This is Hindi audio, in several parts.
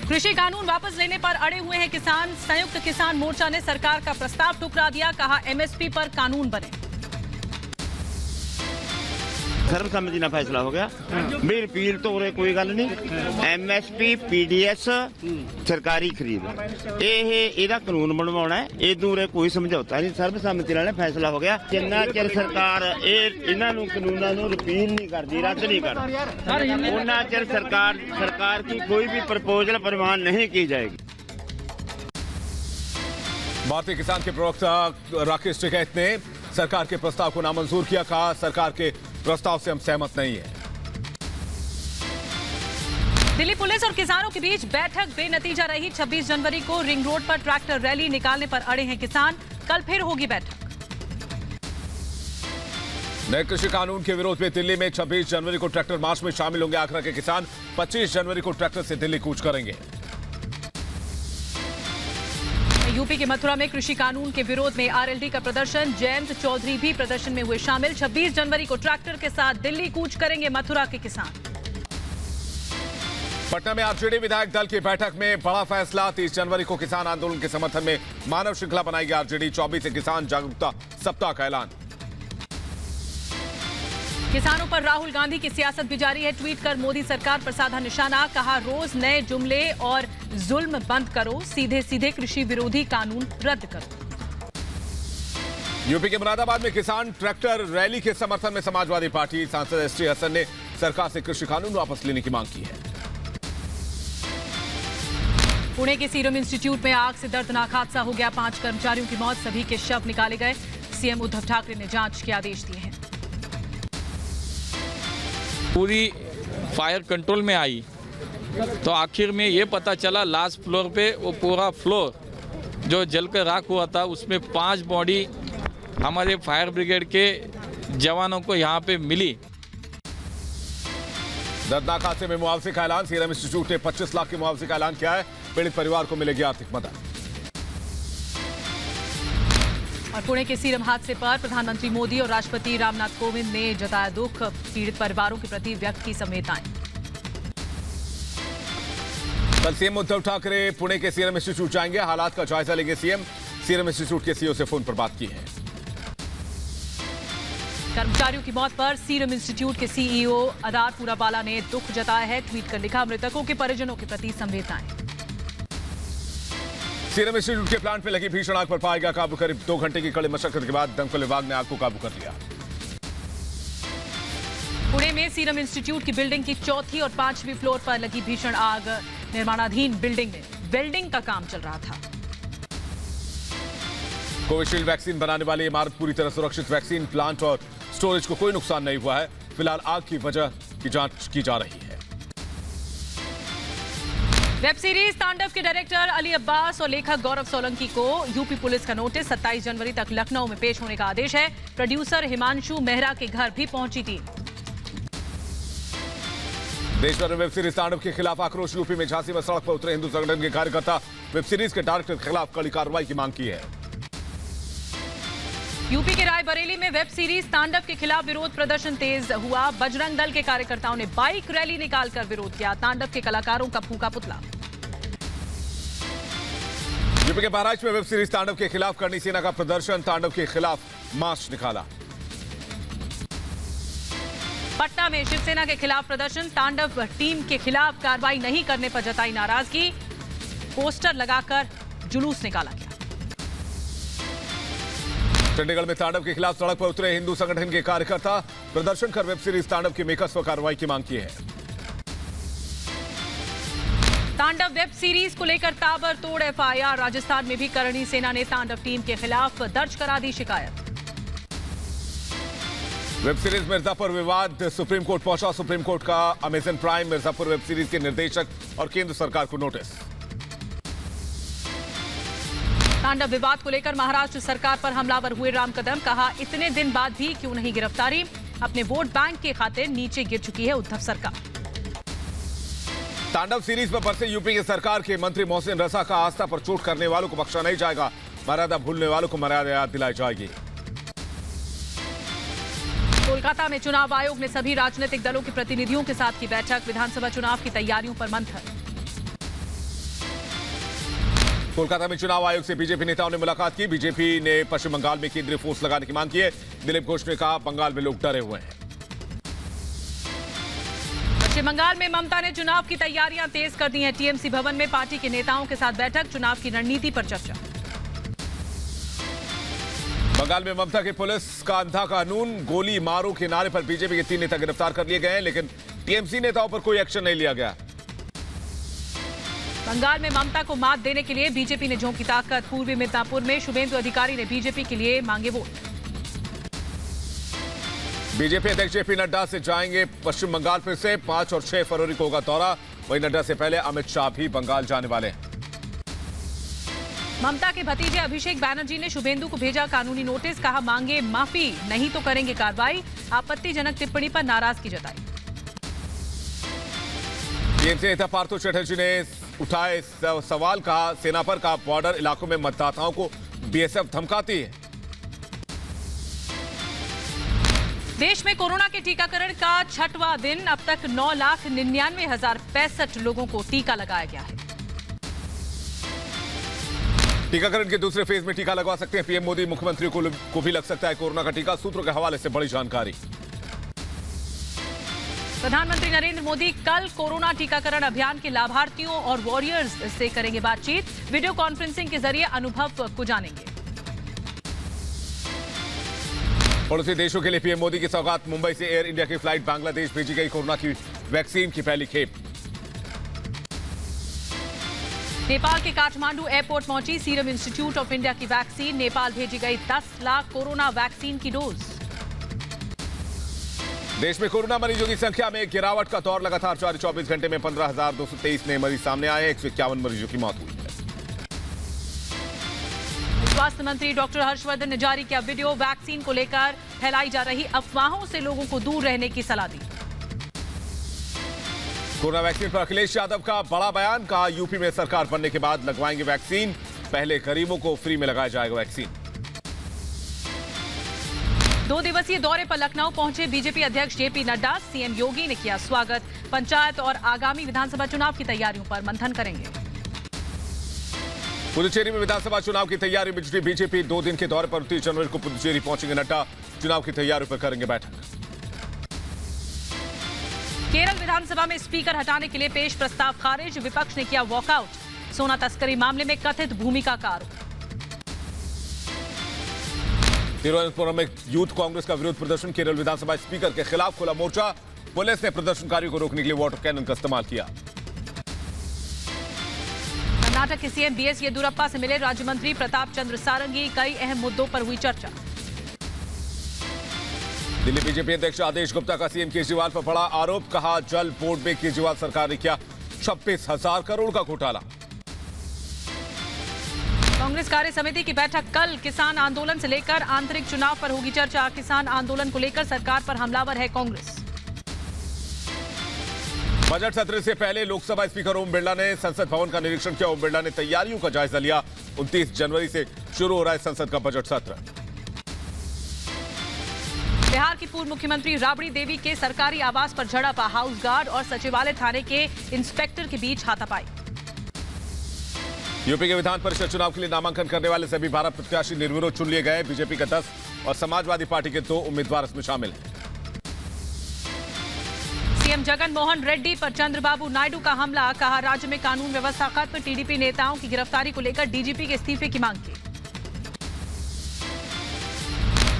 कृषि कानून वापस लेने पर अड़े हुए हैं किसान। संयुक्त किसान मोर्चा ने सरकार का प्रस्ताव ठुकरा दिया। कहा एमएसपी पर कानून बने। सर्वसम्मति ਨਾਲ फैसला हो गया। भी रिपील तो उरे कोई गल नहीं। एमएसपी पीडीएस सरकारी खरीद ਇਹਦਾ ਕਾਨੂੰਨ ਬਣਵਾਉਣਾ ਹੈ। ਇਹ ਦੂਰੇ ਕੋਈ ਸਮਝੌਤਾ ਨਹੀਂ। ਸਰਵਸੰਮਤੀ ਨਾਲ फैसला हो गया। ਜਿੰਨਾ ਚਿਰ ਸਰਕਾਰ ਇਹਨਾਂ ਨੂੰ ਕਾਨੂੰਨਾਂ ਨੂੰ ਰਿਪੀਲ ਨਹੀਂ ਕਰਦੀ, ਰੱਦ ਨਹੀਂ ਕਰਦੀ, ਉਹਨਾਂ ਚਿਰ सरकार की कोई भी प्रपोजल प्रवान नहीं की जाएगी। भारतीय किसान के प्रवक्ता राकेश टिकैत ने सरकार के प्रस्ताव को नामंजूर किया। कहा सरकार के प्रस्ताव से हम सहमत नहीं है। दिल्ली पुलिस और किसानों के बीच बैठक बेनतीजा रही। 26 जनवरी को रिंग रोड पर ट्रैक्टर रैली निकालने पर अड़े हैं किसान। कल फिर होगी बैठक। नए कृषि कानून के विरोध में दिल्ली में 26 जनवरी को ट्रैक्टर मार्च में शामिल होंगे आगरा के किसान। 25 जनवरी को ट्रैक्टर से दिल्ली कूच करेंगे। यूपी के मथुरा में कृषि कानून के विरोध में आरएलडी का प्रदर्शन। जयंत चौधरी भी प्रदर्शन में हुए शामिल। 26 जनवरी को ट्रैक्टर के साथ दिल्ली कूच करेंगे मथुरा के किसान। पटना में आरजेडी विधायक दल की बैठक में बड़ा फैसला। 30 जनवरी को किसान आंदोलन के समर्थन में मानव श्रृंखला बनाएगी आरजेडी। 24 से किसान जागरूकता सप्ताह का ऐलान। किसानों पर राहुल गांधी की सियासत भी जारी है। ट्वीट कर मोदी सरकार पर साधा निशाना। कहा रोज नए जुमले और जुल्म बंद करो, सीधे सीधे कृषि विरोधी कानून रद्द करो। यूपी के मुरादाबाद में किसान ट्रैक्टर रैली के समर्थन में समाजवादी पार्टी सांसद एसटी हसन ने सरकार से कृषि कानून वापस लेने की मांग की है। पुणे के सीरम इंस्टीट्यूट में आग से दर्दनाक हादसा हो गया। 5 कर्मचारियों की मौत, सभी के शव निकाले गए। सीएम उद्धव ठाकरे ने जांच के आदेश दिए हैं। पूरी फायर कंट्रोल में आई तो आखिर में ये पता चला लास्ट फ्लोर पे वो पूरा फ्लोर जो जलकर राख हुआ था, उसमें 5 बॉडी हमारे फायर ब्रिगेड के जवानों को यहाँ पे मिली। दर्दनाक हादसे में मुआवजे का ऐलान। सीरम इंस्टीट्यूट ने 25 लाख के मुआवजे का ऐलान किया है। पीड़ित परिवार को मिलेगी आर्थिक मदद। और पुणे के सीरम हादसे पर प्रधानमंत्री मोदी और राष्ट्रपति रामनाथ कोविंद ने जताया दुख। पीड़ित परिवारों के प्रति व्यक्त की संवेदनाएं। कल सीएम उद्धव ठाकरे पुणे के सीरम इंस्टीट्यूट जाएंगे। हालात का जायजा लेंगे सीएम। सीरम इंस्टीट्यूट के सीईओ से फोन पर बात की है। कर्मचारियों की मौत पर सीरम इंस्टीट्यूट के सीईओ अदार पूरावाला ने दुख जताया है। ट्वीट कर लिखा मृतकों के परिजनों के प्रति संवेदनाएं। सीरम इंस्टीट्यूट के प्लांट में लगी भीषण आग पर पाएगा काबू। करीब 2 घंटे की कड़ी मशक्कत के बाद दमकल विभाग ने आग को काबू कर लिया। पुणे में सीरम इंस्टीट्यूट की बिल्डिंग की 4थी और 5वीं फ्लोर पर लगी भीषण आग। निर्माणाधीन बिल्डिंग में वेल्डिंग का काम चल रहा था। कोविशील्ड वैक्सीन बनाने वाली इमारत पूरी तरह सुरक्षित। वैक्सीन प्लांट और स्टोरेज को कोई नुकसान नहीं हुआ है। फिलहाल आग की वजह की जांच की जा रही है। वेब सीरीज तांडव के डायरेक्टर अली अब्बास और लेखक गौरव सोलंकी को यूपी पुलिस का नोटिस। 27 जनवरी तक लखनऊ में पेश होने का आदेश है। प्रोड्यूसर हिमांशु मेहरा के घर भी पहुंची टीम। देश भर में वेब सीरीज तांडव के खिलाफ आक्रोश। यूपी में झांसी में सड़क पर उतरे हिंदू संगठन के कार्यकर्ता। वेब सीरीज के डायरेक्टर के खिलाफ कड़ी कार्रवाई की मांग की है। यूपी के रायबरेली में वेब सीरीज तांडव के खिलाफ विरोध प्रदर्शन तेज हुआ। बजरंग दल के कार्यकर्ताओं ने बाइक रैली निकालकर विरोध किया। तांडव के कलाकारों का फूंका पुतला। यूपी के बहराइच में वेब सीरीज तांडव के खिलाफ करणी सेना का प्रदर्शन। तांडव के खिलाफ मार्च निकाला। पटना में शिवसेना के खिलाफ प्रदर्शन। तांडव टीम के खिलाफ कार्रवाई नहीं करने पर जताई नाराजगी। पोस्टर लगाकर जुलूस निकाला गया। चंडीगढ़ में तांडव के खिलाफ सड़क पर उतरे हिंदू संगठन के कार्यकर्ता। प्रदर्शन कर वेब सीरीज तांडव के मेकर्स पर कार्रवाई की मांग की है। तांडव वेब सीरीज को लेकर ताबड़तोड़ एफआईआर। राजस्थान में भी करणी सेना ने तांडव टीम के खिलाफ दर्ज करा दी शिकायत। वेब सीरीज मिर्जापुर विवाद सुप्रीम कोर्ट पहुंचा। सुप्रीम कोर्ट का Amazon prime Mirzapur web series के निर्देशक और केंद्र सरकार को नोटिस। तांडव विवाद को लेकर महाराष्ट्र सरकार पर हमलावर हुए राम कदम। कहा इतने दिन बाद भी क्यों नहीं गिरफ्तारी। अपने वोट बैंक के खातिर नीचे गिर चुकी है उद्धव सरकार। तांडव सीरीज पर बरसे यूपी की सरकार के मंत्री मोहसिन रजा का आस्था पर चोट करने वालों को बख्शा नहीं जाएगा। मर्यादा भूलने वालों को मर्यादा याद दिलाई जाएगी। कोलकाता में चुनाव आयोग ने सभी राजनीतिक दलों के प्रतिनिधियों के साथ की बैठक। विधानसभा चुनाव की तैयारियों पर मंथन। कोलकाता में चुनाव आयोग से बीजेपी नेताओं ने मुलाकात की। बीजेपी ने पश्चिम बंगाल में केंद्रीय फोर्स लगाने की मांग की है। दिलीप घोष ने कहा, बंगाल में लोग डरे हुए हैं। पश्चिम बंगाल में ममता ने चुनाव की तैयारियां तेज कर दी हैं। टीएमसी भवन में पार्टी के नेताओं के साथ बैठक, चुनाव की रणनीति पर चर्चा। बंगाल में ममता की पुलिस का अंधा कानून, गोली मारो के नारे पर बीजेपी के 3 नेता गिरफ्तार कर लिए गए हैं, लेकिन टीएमसी नेताओं पर कोई एक्शन नहीं लिया गया। बंगाल में ममता को मात देने के लिए बीजेपी ने झोंकी ताकत। पूर्वी मिदनापुर में शुभेंदु अधिकारी ने बीजेपी के लिए मांगे वोट। बीजेपी अध्यक्ष जेपी नड्डा से जाएंगे पश्चिम बंगाल फिर से। 5 और 6 फरवरी को होगा दौरा। वहीं नड्डा से पहले अमित शाह भी बंगाल जाने वाले हैं। ममता के भतीजे अभिषेक बैनर्जी ने शुभेंदु को भेजा कानूनी नोटिस, कहा मांगे माफी, नहीं तो करेंगे कार्रवाई। आपत्तिजनक टिप्पणी पर नाराजगी जताई। टीएमसी नेता पार्थो चटर्जी ने उठाए सवाल, कहा सेना पर, कहा बॉर्डर इलाकों में मतदाताओं को बीएसएफ धमकाती है। देश में कोरोना के टीकाकरण का 6वां दिन, अब तक 9,99,065 लोगों को टीका लगाया गया है। टीकाकरण के दूसरे फेज में टीका लगवा सकते हैं पीएम मोदी। मुख्यमंत्री को भी लग सकता है कोरोना का टीका। सूत्रों के हवाले से बड़ी जानकारी। प्रधानमंत्री नरेंद्र मोदी कल कोरोना टीकाकरण अभियान के लाभार्थियों और वॉरियर्स से करेंगे बातचीत। वीडियो कॉन्फ्रेंसिंग के जरिए अनुभव को जानेंगे। पड़ोसी देशों के लिए पीएम मोदी की सौगात। मुंबई से एयर इंडिया की फ्लाइट बांग्लादेश भेजी गई कोरोना की वैक्सीन की पहली खेप। नेपाल के काठमांडू एयरपोर्ट पहुंची सीरम इंस्टीट्यूट ऑफ इंडिया की वैक्सीन। नेपाल भेजी गई 10 लाख कोरोना वैक्सीन की डोज। देश में कोरोना मरीजों की संख्या में गिरावट का दौर लगातार जारी। 24 घंटे में 15,223 नए मरीज सामने आए। 151 मरीजों की मौत हुई है। स्वास्थ्य मंत्री डॉक्टर हर्षवर्धन ने जारी किया वीडियो। वैक्सीन को लेकर फैलाई जा रही अफवाहों से लोगों को दूर रहने की सलाह दी। कोरोना वैक्सीन पर अखिलेश यादव का बड़ा बयान, कहा यूपी में सरकार बनने के बाद लगवाएंगे वैक्सीन, पहले गरीबों को फ्री में लगाया जाएगा वैक्सीन। 2 दिवसीय दौरे पर लखनऊ पहुंचे बीजेपी अध्यक्ष जेपी नड्डा। सीएम योगी ने किया स्वागत। पंचायत और आगामी विधानसभा चुनाव की तैयारियों पर मंथन करेंगे। पुदुचेरी में विधानसभा चुनाव की तैयारी में जुटी बीजेपी। 2 दिन के दौरे पर 29 जनवरी को पुदुचेरी पहुंचेंगे नड्डा। चुनाव की तैयारियों पर करेंगे बैठक। केरल विधानसभा में स्पीकर हटाने के लिए पेश प्रस्ताव खारिज। विपक्ष ने किया वॉकआउट। सोना तस्करी मामले में कथित भूमिका का आरोप। तिरुवनंतपुरम में यूथ कांग्रेस का विरोध प्रदर्शन। केरल विधानसभा स्पीकर के खिलाफ खुला मोर्चा। पुलिस ने प्रदर्शनकारियों को रोकने के लिए वाटर कैनन का इस्तेमाल किया। कर्नाटक के सीएम बीएस येदियुरप्पा से मिले राज्य मंत्री प्रताप चंद्र सारंगी। कई अहम मुद्दों पर हुई चर्चा। दिल्ली बीजेपी अध्यक्ष आदेश गुप्ता का सीएम केजरीवाल पर बड़ा आरोप, कहा जल बोर्ड में केजरीवाल सरकार ने किया 26,000 करोड़ का घोटाला। कांग्रेस कार्य समिति की बैठक कल। किसान आंदोलन से लेकर आंतरिक चुनाव पर होगी चर्चा। किसान आंदोलन को लेकर सरकार पर हमलावर है कांग्रेस। बजट सत्र से पहले लोकसभा स्पीकर ओम बिरला ने संसद भवन का निरीक्षण किया। ओम बिरला ने तैयारियों का जायजा लिया। 29 जनवरी से शुरू हो रहा है संसद का बजट सत्र। बिहार की पूर्व मुख्यमंत्री राबड़ी देवी के सरकारी आवास पर झड़प। हाउस गार्ड और सचिवालय थाने के इंस्पेक्टर के बीच हाथापाई। यूपी के विधान परिषद चुनाव के लिए नामांकन करने वाले सभी 12 प्रत्याशी निर्विरोध चुन लिए गए। बीजेपी का 10 और समाजवादी पार्टी के 2 उम्मीदवार इसमें शामिल हैं। सीएम जगन मोहन रेड्डी पर चंद्रबाबू नायडू का हमला, कहा राज्य में कानून व्यवस्था खत्म। टीडीपी नेताओं की गिरफ्तारी को लेकर डीजीपी के इस्तीफे की मांग की।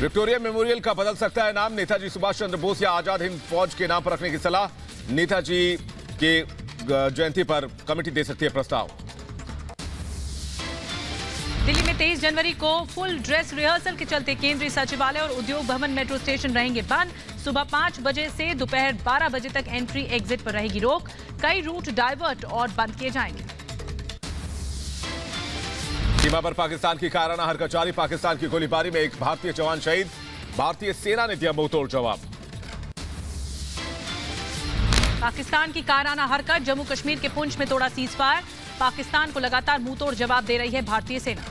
विक्टोरिया मेमोरियल का बदल सकता है नाम। नेताजी सुभाष चंद्र बोस या आजाद हिंद फौज के नाम पर रखने की सलाह। नेताजी के जयंती पर कमेटी दे सकती है प्रस्ताव। दिल्ली में 23 जनवरी को फुल ड्रेस रिहर्सल के चलते केंद्रीय सचिवालय और उद्योग भवन मेट्रो स्टेशन रहेंगे बंद। सुबह 5 बजे से दोपहर 12 बजे तक एंट्री एग्जिट पर रहेगी रोक। कई रूट डाइवर्ट और बंद किए जाएंगे। सीमा पर पाकिस्तान की कायराना हरकत जारी। पाकिस्तान की गोलीबारी में एक भारतीय जवान शहीद। भारतीय सेना ने दिया मुंहतोड़ जवाब। पाकिस्तान की कायराना हरकत। जम्मू कश्मीर के पुंछ में तोड़ा सीजफायर। पाकिस्तान को लगातार मुंहतोड़ जवाब दे रही है भारतीय सेना।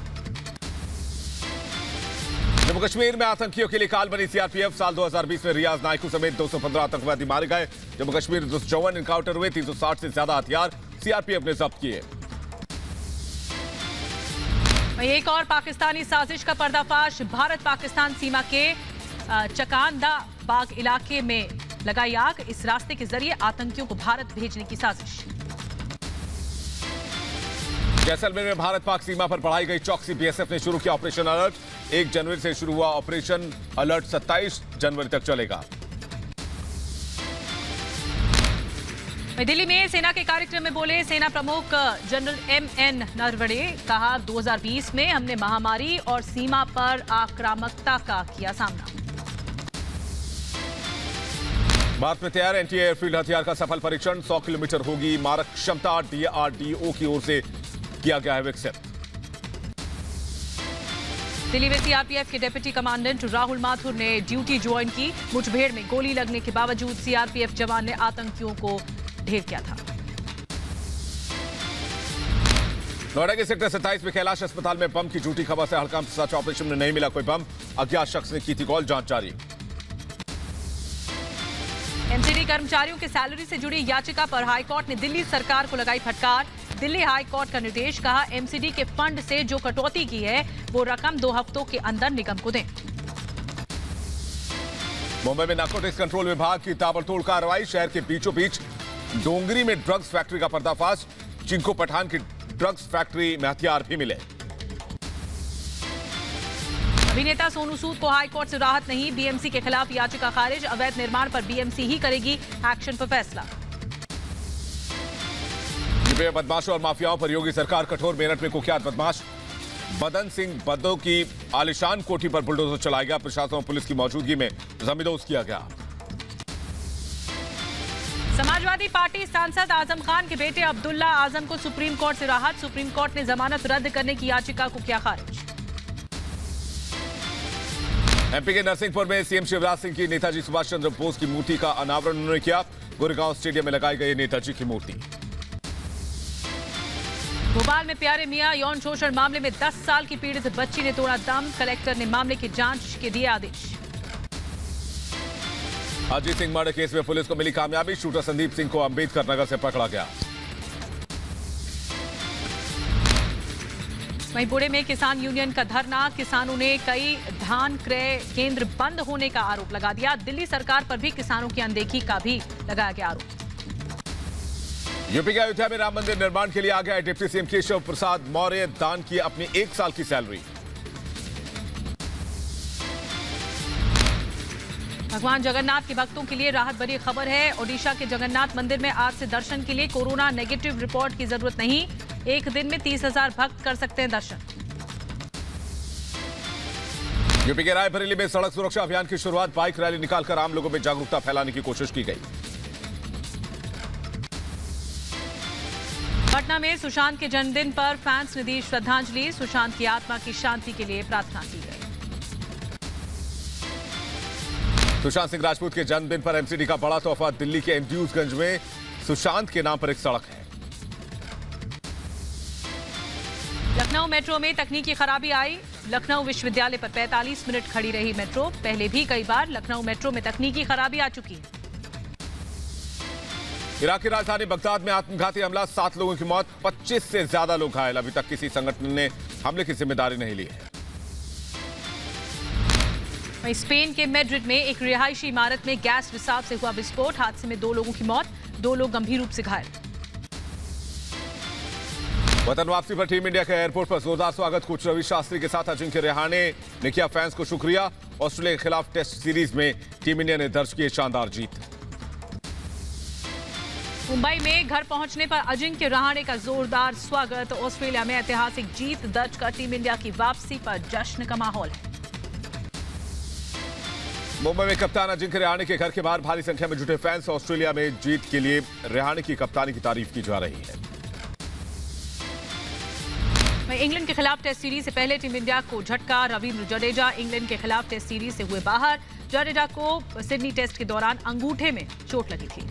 जम्मू कश्मीर में आतंकियों के लिए काल बनी सीआरपीएफ। साल 2020 में रियाज नायकू समेत 215 आतंकवादी मारे गए। जम्मू कश्मीर में 254 एनकाउंटर हुए। 360 से ज्यादा हथियार सीआरपीएफ ने जब्त किए। एक और पाकिस्तानी साजिश का पर्दाफाश। भारत पाकिस्तान सीमा के चकांदा बाग इलाके में लगाई आग। इस रास्ते के जरिए आतंकियों को भारत भेजने की साजिश। जैसलमेर में भारत पाक सीमा पर बढ़ाई गई चौकसी। बीएसएफ ने शुरू किया ऑपरेशन अलर्ट। 1 जनवरी से शुरू हुआ ऑपरेशन अलर्ट 27 जनवरी तक चलेगा। दिल्ली में सेना के कार्यक्रम में बोले सेना प्रमुख जनरल एमएन नरवणे। कहा 2020 में हमने महामारी और सीमा पर आक्रामकता का किया सामना। भारत में तैयार एंटी एयरफील्ड हथियार का सफल परीक्षण। 100 किलोमीटर होगी मारक क्षमता। डीआरडीओ की ओर से किया गया है विकसित। दिल्ली में सीआरपीएफ के डिप्टी कमांडेंट राहुल माथुर ने ड्यूटी ज्वाइन की। मुठभेड़ में गोली लगने के बावजूद सीआरपीएफ जवान ने आतंकियों को ढेर किया था। नोएडा के सेक्टर 27 में कैलाश अस्पताल में बम की झूठी खबर से हड़कंप। सच ऑपरेशन में नहीं मिला कोई बम। अज्ञात शख्स ने की थी कॉल। जांच जारी। एमसीडी कर्मचारियों के सैलरी से जुड़ी याचिका पर हाईकोर्ट ने दिल्ली सरकार को लगाई फटकार। दिल्ली हाईकोर्ट का निर्देश। कहा एमसीडी के फंड से जो कटौती की है वो रकम 2 हफ्तों के अंदर निगम को दें। मुंबई में नारकोटिक्स कंट्रोल विभाग की ताबड़तोड़ कार्रवाई। शहर के बीचों बीच डोंगरी में ड्रग्स फैक्ट्री का पर्दाफाश। चिंको पठान की ड्रग्स फैक्ट्री में हथियार भी मिले। अभिनेता सोनू सूद को हाईकोर्ट से राहत नहीं। बीएमसी के खिलाफ याचिका खारिज। अवैध निर्माण पर बीएमसी ही करेगी एक्शन पर फैसला। यूपी में बदमाशों और माफियाओं पर योगी सरकार कठोर। मेरठ में कुख्यात बदमाश बदन सिंह बद्दो की आलिशान कोठी पर बुलडोजर चलाया गया। प्रशासन और पुलिस की मौजूदगी में जमींदोज किया गया। समाजवादी पार्टी सांसद आजम खान के बेटे अब्दुल्ला आजम को सुप्रीम कोर्ट से राहत। सुप्रीम कोर्ट ने जमानत रद्द करने की याचिका को किया खारिज। एमपी के नरसिंहपुर में सीएम शिवराज सिंह की नेताजी सुभाष चंद्र बोस की मूर्ति का अनावरण उन्होंने किया। गुरुगांव स्टेडियम में लगाई गई नेताजी की मूर्ति। भोपाल में प्यारे मियां यौन शोषण मामले में 10 साल की पीड़ित बच्ची ने तोड़ा दम। कलेक्टर ने मामले की जांच के दिए आदेश। अजीत सिंह मर्डर केस में पुलिस को मिली कामयाबी। शूटर संदीप सिंह को अंबेडकर नगर से पकड़ा गया। वहीं पुणे में किसान यूनियन का धरना। किसानों ने कई धान क्रय केंद्र बंद होने का आरोप लगा दिया। दिल्ली सरकार पर भी किसानों की अनदेखी का भी लगाया गया आरोप। यूपी के अयोध्या में राम मंदिर निर्माण के लिए आ गया डिप्टी सीएम केशव प्रसाद मौर्य। दान की अपनी 1 साल की सैलरी। भगवान जगन्नाथ के भक्तों के लिए राहत भरी खबर है। ओडिशा के जगन्नाथ मंदिर में आज से दर्शन के लिए कोरोना नेगेटिव रिपोर्ट की जरूरत नहीं। एक दिन में 30,000 भक्त कर सकते हैं दर्शन। यूपी के रायबरेली में सड़क सुरक्षा अभियान की शुरुआत। बाइक रैली निकालकर आम लोगों में जागरूकता फैलाने की कोशिश की गई। पटना में सुशांत के जन्मदिन पर फैंस ने दी श्रद्धांजलि। सुशांत की आत्मा की शांति के लिए प्रार्थना की गई। सुशांत सिंह राजपूत के जन्मदिन पर एमसीडी का बड़ा तोहफा। दिल्ली के एमड्यूजगंज में सुशांत के नाम पर एक सड़क है। लखनऊ मेट्रो में तकनीकी खराबी आई। लखनऊ विश्वविद्यालय पर 45 मिनट खड़ी रही मेट्रो। पहले भी कई बार लखनऊ मेट्रो में तकनीकी खराबी आ चुकी है। इराक की राजधानी बगदाद में आत्मघाती हमला। 7 लोगों की मौत, 25 से ज्यादा लोग घायल। अभी तक किसी संगठन ने हमले की जिम्मेदारी नहीं ली है। वहीं स्पेन के मैड्रिड में एक रिहायशी इमारत में गैस रिसाव से हुआ विस्फोट। हादसे में 2 लोगों की मौत, 2 लोग गंभीर रूप से घायल। वतन वापसी पर टीम इंडिया के एयरपोर्ट पर जोरदार स्वागत। कोच रवि शास्त्री के साथ अजिंक्य रहाणे ने किया फैंस को शुक्रिया। ऑस्ट्रेलिया के खिलाफ टेस्ट सीरीज में टीम इंडिया ने दर्ज की शानदार जीत। मुंबई में घर पहुंचने पर अजिंक्य रहाणे का जोरदार स्वागत। ऑस्ट्रेलिया में ऐतिहासिक जीत दर्ज कर टीम इंडिया की वापसी पर जश्न का माहौल है। मुंबई में कप्तान अजिंक्य रहाणे के घर के बाहर भारी संख्या में जुटे फैंस। ऑस्ट्रेलिया में जीत के लिए रहाणे की कप्तानी की तारीफ की जा रही है। इंग्लैंड के खिलाफ टेस्ट सीरीज से पहले टीम इंडिया को झटका। रविंद्र जडेजा इंग्लैंड के खिलाफ टेस्ट सीरीज से हुए बाहर। जडेजा को सिडनी टेस्ट के दौरान अंगूठे में चोट लगी थी।